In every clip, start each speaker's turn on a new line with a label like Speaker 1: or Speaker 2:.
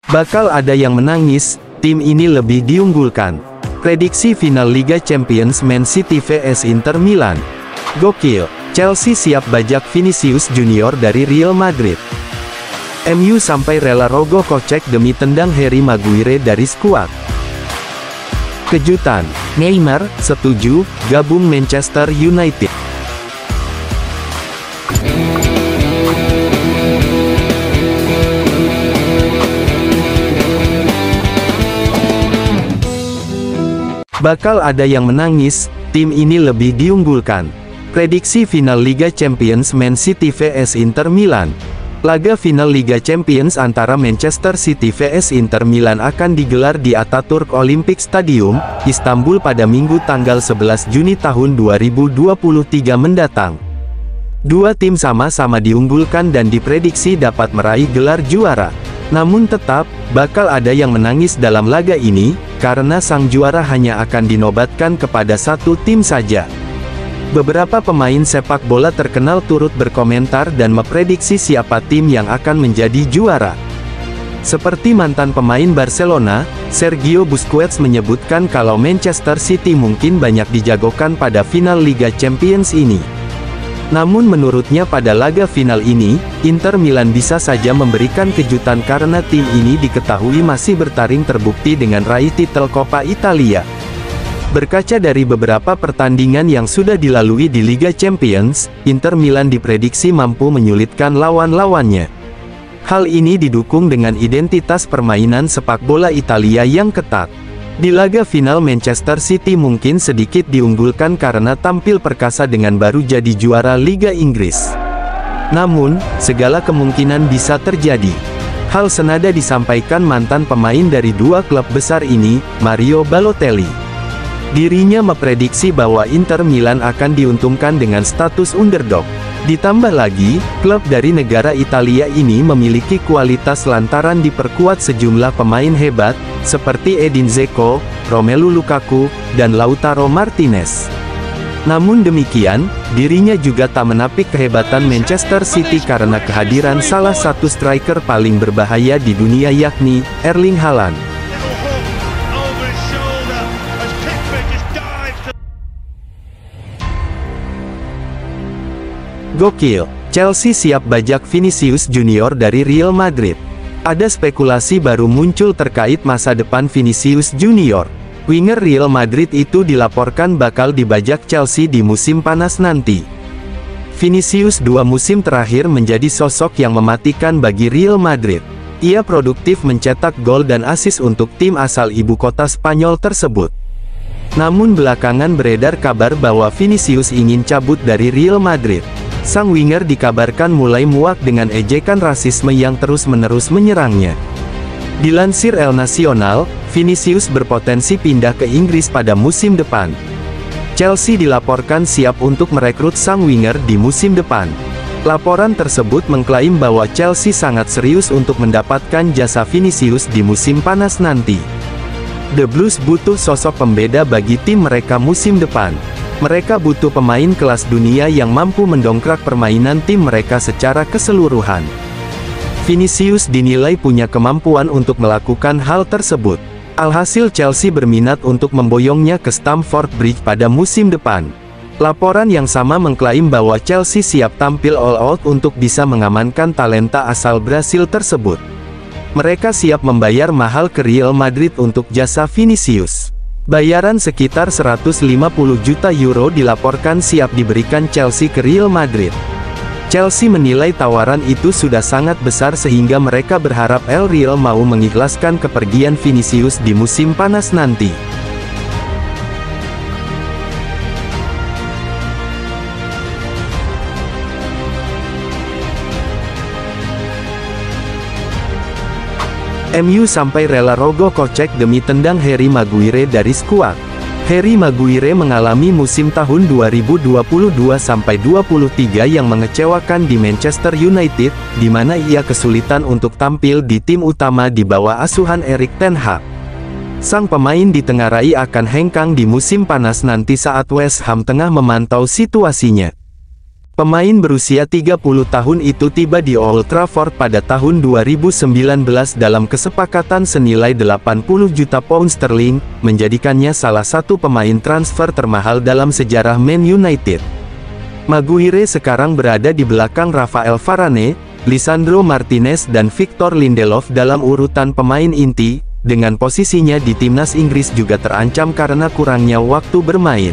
Speaker 1: Bakal ada yang menangis, tim ini lebih diunggulkan. Prediksi final Liga Champions Man City vs Inter Milan. Gokil, Chelsea siap bajak Vinicius Junior dari Real Madrid. MU sampai rela rogoh kocek demi tendang Harry Maguire dari skuad. Kejutan, Neymar setuju gabung Manchester United. Bakal ada yang menangis, tim ini lebih diunggulkan. Prediksi final Liga Champions Man City vs Inter Milan. Laga final Liga Champions antara Manchester City vs Inter Milan akan digelar di Ataturk Olympic Stadium, Istanbul pada Minggu tanggal 11 Juni tahun 2023 mendatang. Dua tim sama-sama diunggulkan dan diprediksi dapat meraih gelar juara. Namun tetap, bakal ada yang menangis dalam laga ini, karena sang juara hanya akan dinobatkan kepada satu tim saja. Beberapa pemain sepak bola terkenal turut berkomentar dan memprediksi siapa tim yang akan menjadi juara. Seperti mantan pemain Barcelona, Sergio Busquets menyebutkan kalau Manchester City mungkin banyak dijagokan pada final Liga Champions ini. Namun menurutnya pada laga final ini, Inter Milan bisa saja memberikan kejutan karena tim ini diketahui masih bertaring terbukti dengan raih titel Coppa Italia. Berkaca dari beberapa pertandingan yang sudah dilalui di Liga Champions, Inter Milan diprediksi mampu menyulitkan lawan-lawannya. Hal ini didukung dengan identitas permainan sepak bola Italia yang ketat. Di laga final Manchester City mungkin sedikit diunggulkan karena tampil perkasa dengan baru jadi juara Liga Inggris. Namun, segala kemungkinan bisa terjadi. Hal senada disampaikan mantan pemain dari dua klub besar ini, Mario Balotelli. Dirinya memprediksi bahwa Inter Milan akan diuntungkan dengan status underdog. Ditambah lagi, klub dari negara Italia ini memiliki kualitas lantaran diperkuat sejumlah pemain hebat, seperti Edin Dzeko, Romelu Lukaku, dan Lautaro Martinez. Namun demikian, dirinya juga tak menapik kehebatan Manchester City karena kehadiran salah satu striker paling berbahaya di dunia yakni, Erling Haaland. Gokil, Chelsea siap bajak Vinicius Junior dari Real Madrid. Ada spekulasi baru muncul terkait masa depan Vinicius Junior. Winger Real Madrid itu dilaporkan bakal dibajak Chelsea di musim panas nanti. Vinicius dua musim terakhir menjadi sosok yang mematikan bagi Real Madrid. Ia produktif mencetak gol dan assist untuk tim asal ibu kota Spanyol tersebut. Namun belakangan beredar kabar bahwa Vinicius ingin cabut dari Real Madrid. Sang winger dikabarkan mulai muak dengan ejekan rasisme yang terus-menerus menyerangnya. Dilansir El Nacional, Vinicius berpotensi pindah ke Inggris pada musim depan. Chelsea dilaporkan siap untuk merekrut sang winger di musim depan. Laporan tersebut mengklaim bahwa Chelsea sangat serius untuk mendapatkan jasa Vinicius di musim panas nanti. The Blues butuh sosok pembeda bagi tim mereka musim depan. Mereka butuh pemain kelas dunia yang mampu mendongkrak permainan tim mereka secara keseluruhan. Vinicius dinilai punya kemampuan untuk melakukan hal tersebut. Alhasil Chelsea berminat untuk memboyongnya ke Stamford Bridge pada musim depan. Laporan yang sama mengklaim bahwa Chelsea siap tampil all out untuk bisa mengamankan talenta asal Brasil tersebut. Mereka siap membayar mahal ke Real Madrid untuk jasa Vinicius. Bayaran sekitar 150 juta euro dilaporkan siap diberikan Chelsea ke Real Madrid. Chelsea menilai tawaran itu sudah sangat besar sehingga mereka berharap El Real mau mengikhlaskan kepergian Vinicius di musim panas nanti. MU sampai rela rogoh kocek demi tendang Harry Maguire dari skuad. Harry Maguire mengalami musim tahun 2022-23 yang mengecewakan di Manchester United, di mana ia kesulitan untuk tampil di tim utama di bawah asuhan Erik ten Hag. Sang pemain ditengarai akan hengkang di musim panas nanti saat West Ham tengah memantau situasinya. Pemain berusia 30 tahun itu tiba di Old Trafford pada tahun 2019 dalam kesepakatan senilai 80 juta pound sterling, menjadikannya salah satu pemain transfer termahal dalam sejarah Man United. Maguire sekarang berada di belakang Rafael Varane, Lisandro Martinez dan Victor Lindelof dalam urutan pemain inti, dengan posisinya di timnas Inggris juga terancam karena kurangnya waktu bermain.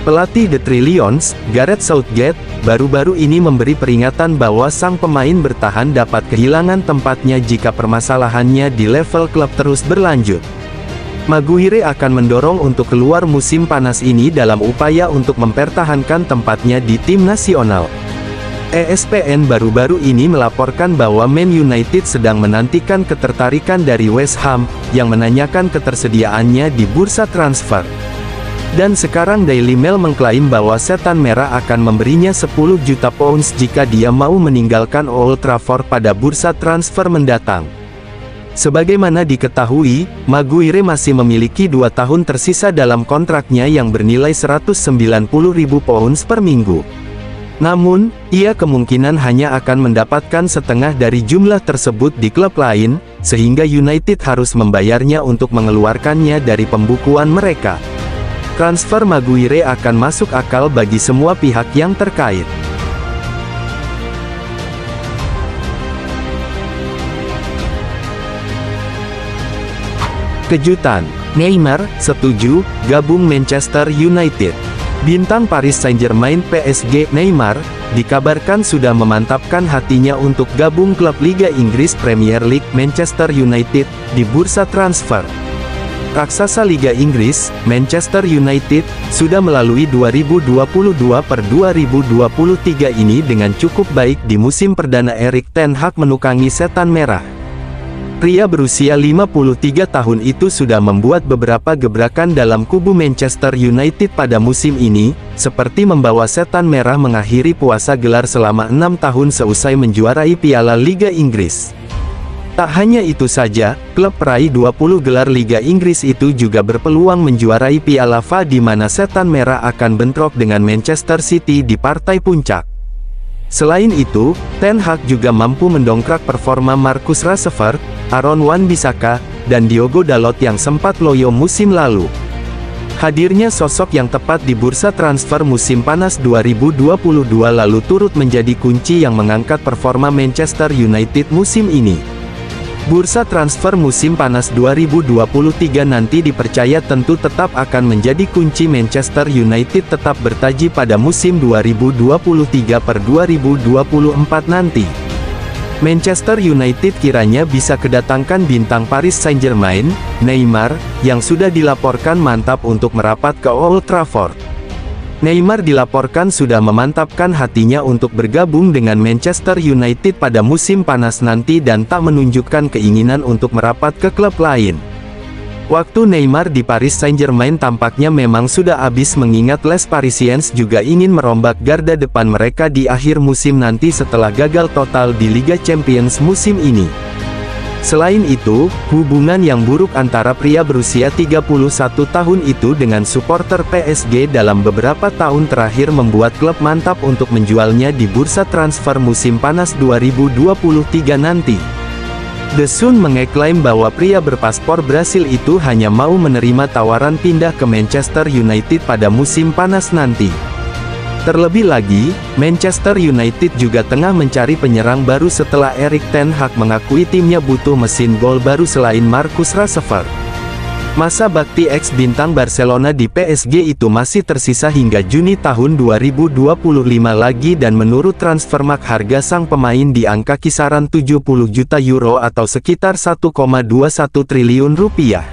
Speaker 1: Pelatih The Three Lions, Gareth Southgate, baru-baru ini memberi peringatan bahwa sang pemain bertahan dapat kehilangan tempatnya jika permasalahannya di level klub terus berlanjut. Maguire akan mendorong untuk keluar musim panas ini dalam upaya untuk mempertahankan tempatnya di tim nasional. ESPN baru-baru ini melaporkan bahwa Man United sedang menantikan ketertarikan dari West Ham, yang menanyakan ketersediaannya di bursa transfer. Dan sekarang Daily Mail mengklaim bahwa Setan Merah akan memberinya 10 juta pounds jika dia mau meninggalkan Old Trafford pada bursa transfer mendatang. Sebagaimana diketahui, Maguire masih memiliki 2 tahun tersisa dalam kontraknya yang bernilai 190.000 pounds per minggu. Namun, ia kemungkinan hanya akan mendapatkan setengah dari jumlah tersebut di klub lain, sehingga United harus membayarnya untuk mengeluarkannya dari pembukuan mereka. Transfer Maguire akan masuk akal bagi semua pihak yang terkait. Kejutan, Neymar setuju gabung Manchester United. Bintang Paris Saint-Germain PSG Neymar dikabarkan sudah memantapkan hatinya untuk gabung klub Liga Inggris Premier League Manchester United di bursa transfer. Raksasa Liga Inggris, Manchester United, sudah melalui 2022-2023 ini dengan cukup baik di musim perdana Erik ten Hag menukangi Setan Merah. Pria berusia 53 tahun itu sudah membuat beberapa gebrakan dalam kubu Manchester United pada musim ini, seperti membawa Setan Merah mengakhiri puasa gelar selama 6 tahun seusai menjuarai Piala Liga Inggris. Tak hanya itu saja, klub peraih 20 gelar Liga Inggris itu juga berpeluang menjuarai Piala FA di mana Setan Merah akan bentrok dengan Manchester City di partai puncak. Selain itu, Ten Hag juga mampu mendongkrak performa Marcus Rashford, Aaron Wan-Bissaka, dan Diogo Dalot yang sempat loyo musim lalu. Hadirnya sosok yang tepat di bursa transfer musim panas 2022 lalu turut menjadi kunci yang mengangkat performa Manchester United musim ini. Bursa transfer musim panas 2023 nanti dipercaya tentu tetap akan menjadi kunci Manchester United tetap bertaji pada musim 2023-2024 nanti. Manchester United kiranya bisa kedatangkan bintang Paris Saint-Germain, Neymar, yang sudah dilaporkan mantap untuk merapat ke Old Trafford. Neymar dilaporkan sudah memantapkan hatinya untuk bergabung dengan Manchester United pada musim panas nanti dan tak menunjukkan keinginan untuk merapat ke klub lain. Waktu Neymar di Paris Saint-Germain tampaknya memang sudah habis mengingat Les Parisiens juga ingin merombak garda depan mereka di akhir musim nanti setelah gagal total di Liga Champions musim ini. Selain itu, hubungan yang buruk antara pria berusia 31 tahun itu dengan supporter PSG dalam beberapa tahun terakhir membuat klub mantap untuk menjualnya di bursa transfer musim panas 2023 nanti. The Sun mengeklaim bahwa pria berpaspor Brasil itu hanya mau menerima tawaran pindah ke Manchester United pada musim panas nanti. Terlebih lagi, Manchester United juga tengah mencari penyerang baru setelah Erik ten Hag mengakui timnya butuh mesin gol baru selain Marcus Rashford. Masa bakti ex-bintang Barcelona di PSG itu masih tersisa hingga Juni tahun 2025 lagi dan menurut Transfermarkt harga sang pemain di angka kisaran 70 juta euro atau sekitar 1,21 triliun rupiah.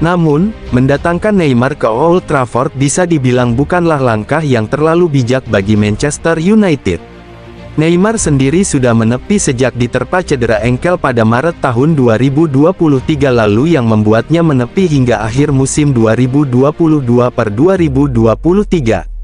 Speaker 1: Namun, mendatangkan Neymar ke Old Trafford bisa dibilang bukanlah langkah yang terlalu bijak bagi Manchester United. Neymar sendiri sudah menepi sejak diterpa cedera engkel pada Maret tahun 2023 lalu yang membuatnya menepi hingga akhir musim 2022-2023.